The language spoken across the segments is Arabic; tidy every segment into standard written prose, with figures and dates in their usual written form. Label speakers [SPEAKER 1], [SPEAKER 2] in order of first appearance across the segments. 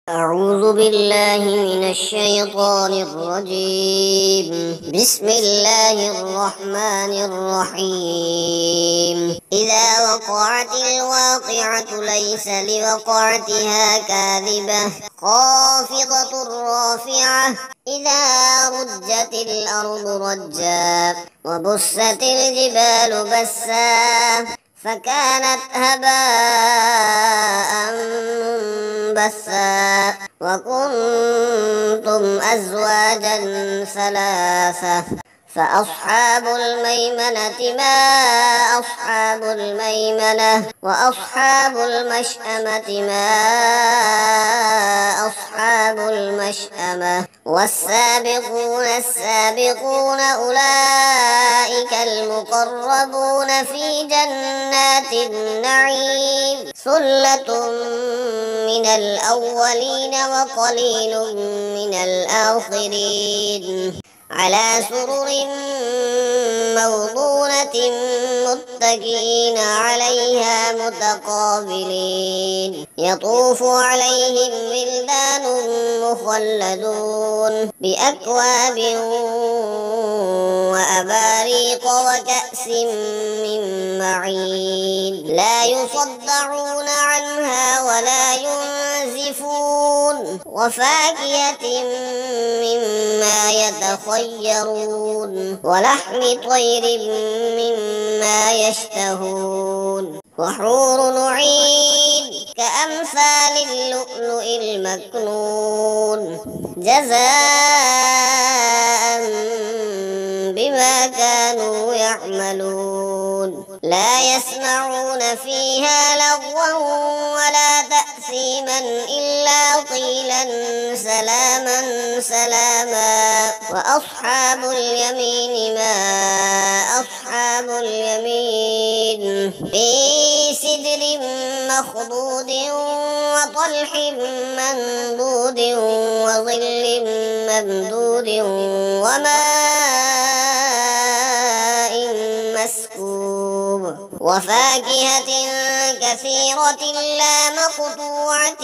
[SPEAKER 1] أعوذ بالله من الشيطان الرجيم. بسم الله الرحمن الرحيم. إذا وقعت الواقعة ليس لوقعتها كاذبة خافضة رافعة إذا رجت الأرض رجا وبست الجبال بسا فكانت هباء منبثا وكنتم أزواجا ثلاثة فأصحاب الميمنة ما أصحاب الميمنة وأصحاب المشأمة ما أصحاب المشأمة والسابقون السابقون أولئك المقربون في جنات النعيم ثلة من الأولين وقليل من الآخرين على سرر موضونة متكئين عليها متقابلين يطوف عليهم ولدان مخلدون بأكواب وأباريق وكأس من معين لا يصدعون عنها ولا ينزفون وفاكهة مما يتخيرون ولحم طير مما يشتهون وحور عين كأمثال اللؤلؤ المكنون جزاء بما كانوا يعملون لا يسمعون فيها لغوا ولا تأثيما إلا قيلا سلاما سلاما وأصحاب اليمين ما أصحاب اليمين في سدر مخضود وطلح منضود وظل ممدود وماء مسكوب وفاكهة كثيرة لا مقطوعة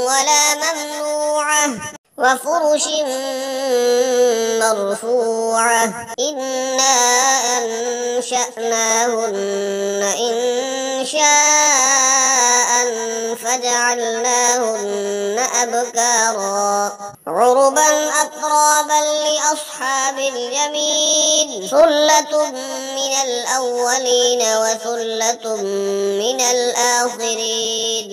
[SPEAKER 1] ولا ممنوعة وفرش مرفوعة إنا أنشأناهن إنشاء فجعلناهن أبكارا عربا أترابا لأصحاب اليمين ثلة من الأولين وثلة من الآخرين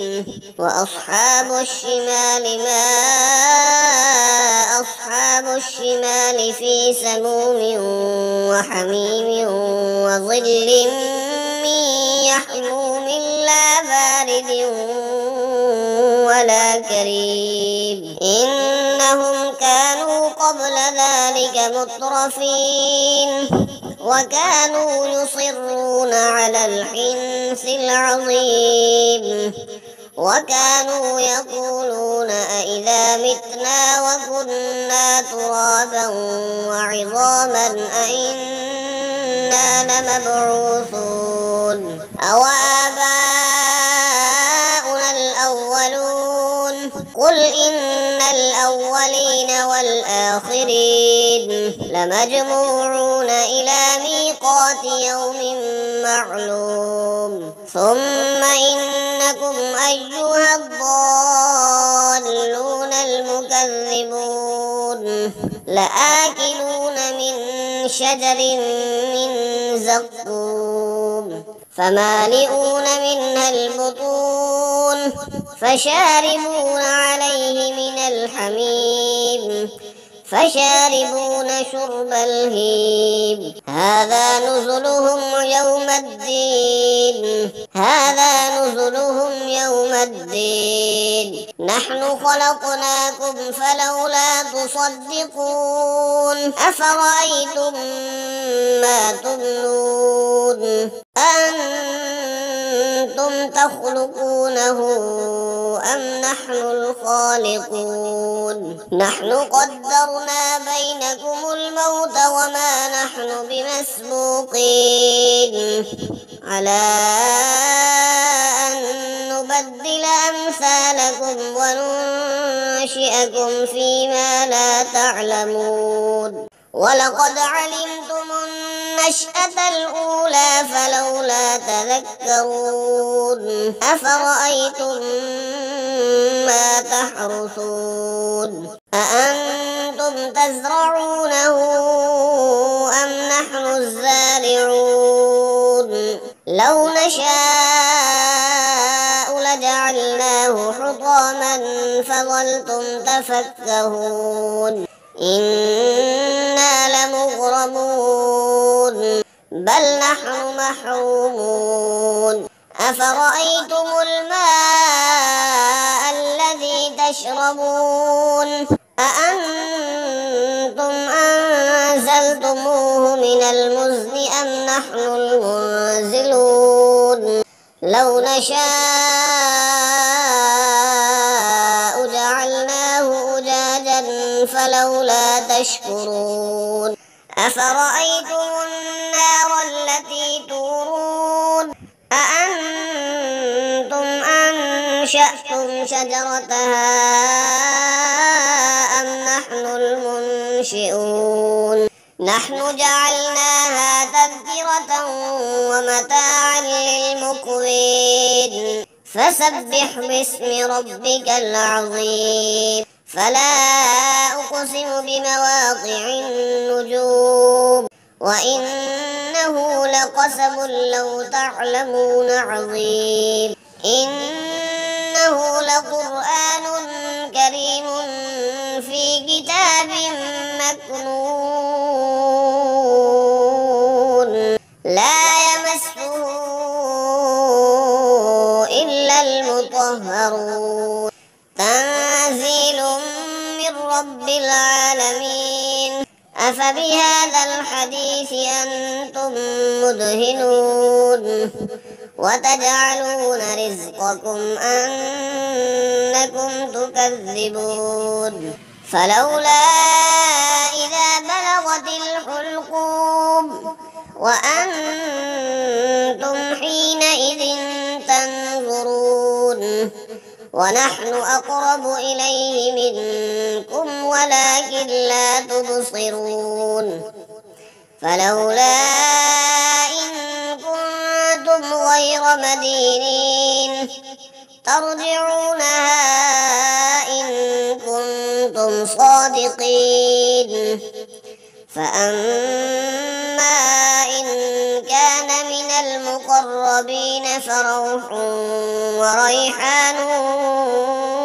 [SPEAKER 1] وأصحاب الشمال ما أصحاب الشمال في سموم وحميم وظل من يحموم لا بارد ولا كريم إنهم كانوا قبل ذلك مترفين وكانوا يصرون على الحنث العظيم وكانوا يقولون أئذا متنا وكنا ترابا وعظاما أئنا لمبعوثون أو آباؤنا الأولون قل إن الأولين والآخرين لمجموعون إلى ميقات يوم معلوم ثم إنكم أيها الضالون المكذبون لآكلون من شجر من زقوم فمالئون منها البطون فشاربون عليه من الحميم فشاربون شرب الهيم هذا نزلهم يوم الدين هذا نزلهم يوم الدين نحن خلقناكم فلولا تصدقون أفرأيتم ما تمنون أنتم تخلقونه أم نحن الخالقون نحن قدرنا بينكم الموت وما نحن بمسبوقين على أن نبدل أمثالكم وننشئكم ينشئكم فيما لا تعلمون ولقد علمتم النشأة الأولى فلولا تذكرون أفرأيتم ما تحرثون أأنتم تزرعونه أم نحن الزارعون لو نشاء لجعلناه حطاما فظلتم تفكهون إنا لمغرمون بل نحن محرومون أفرأيتم الماء الذي تشربون أأنتم أنزلتموه من المزن أم نحن المنزلون لو نشاء جعلناه أجاجا فلولا تشكرون أفرأيتم النار التي تورون أأنتم أنشأتم شجرتها أم نحن المنشئون نحن جعلناها تذكرة ومتاعا للمقوين فسبح باسم ربك العظيم فلا أقسم بمواقع النجوم وإنه لقسم لو تعلمون عظيم إنه لقرآن كريم في كتاب مكنون لا يمسه إلا المطهرون تنزيل من رب العالمين أفبهذا الحديث أنتم مدهنون وتجعلون رزقكم أنكم تكذبون فلولا إذا بلغت الحلقوم وأنتم حينئذ تنظرون ونحن أقرب إليه منكم ولكن لا تبصرون فلولا إن كنتم غير مدينين ترجعونها إن كنتم صادقين فأما إن كان من المقربين فروح وريحان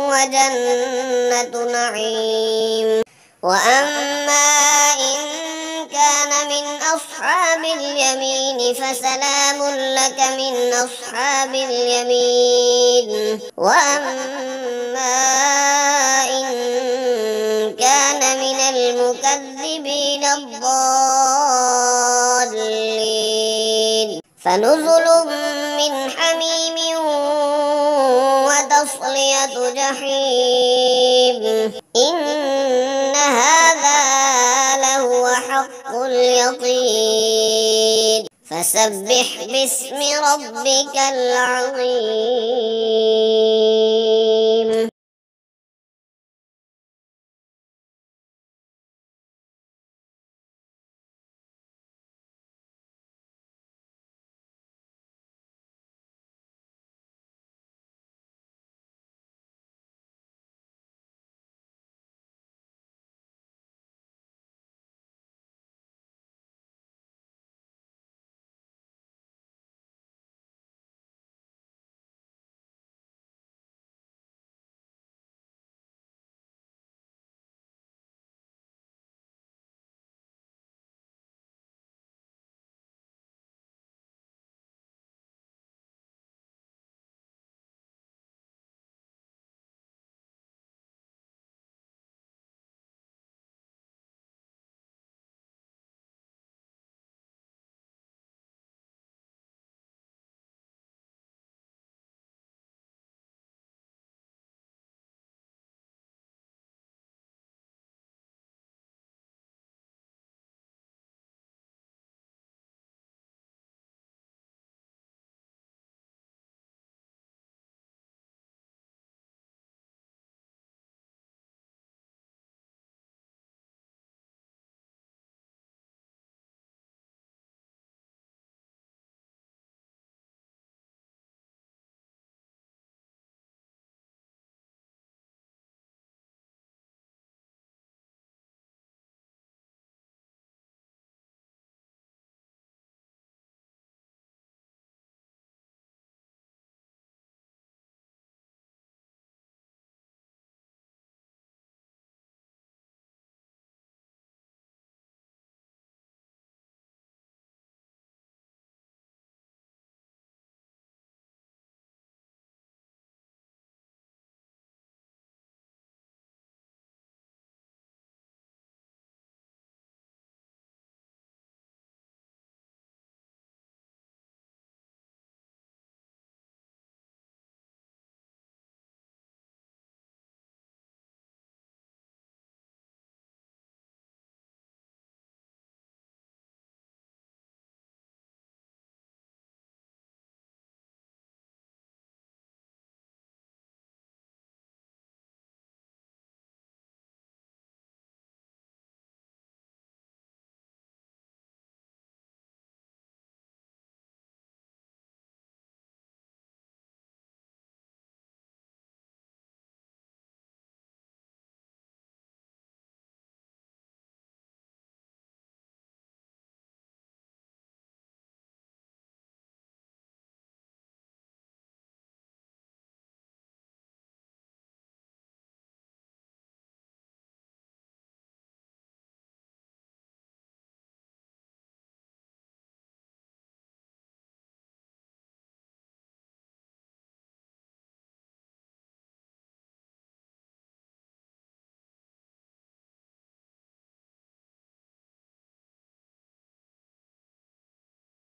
[SPEAKER 1] وجنة نعيم وأما إن كان من أصحاب اليمين فسلام لك من أصحاب اليمين وأما إن كان من المكذبين الضالين فنزل من حميم وتصلية جحيم إن هذا لهو حق اليقين فسبح باسم ربك العظيم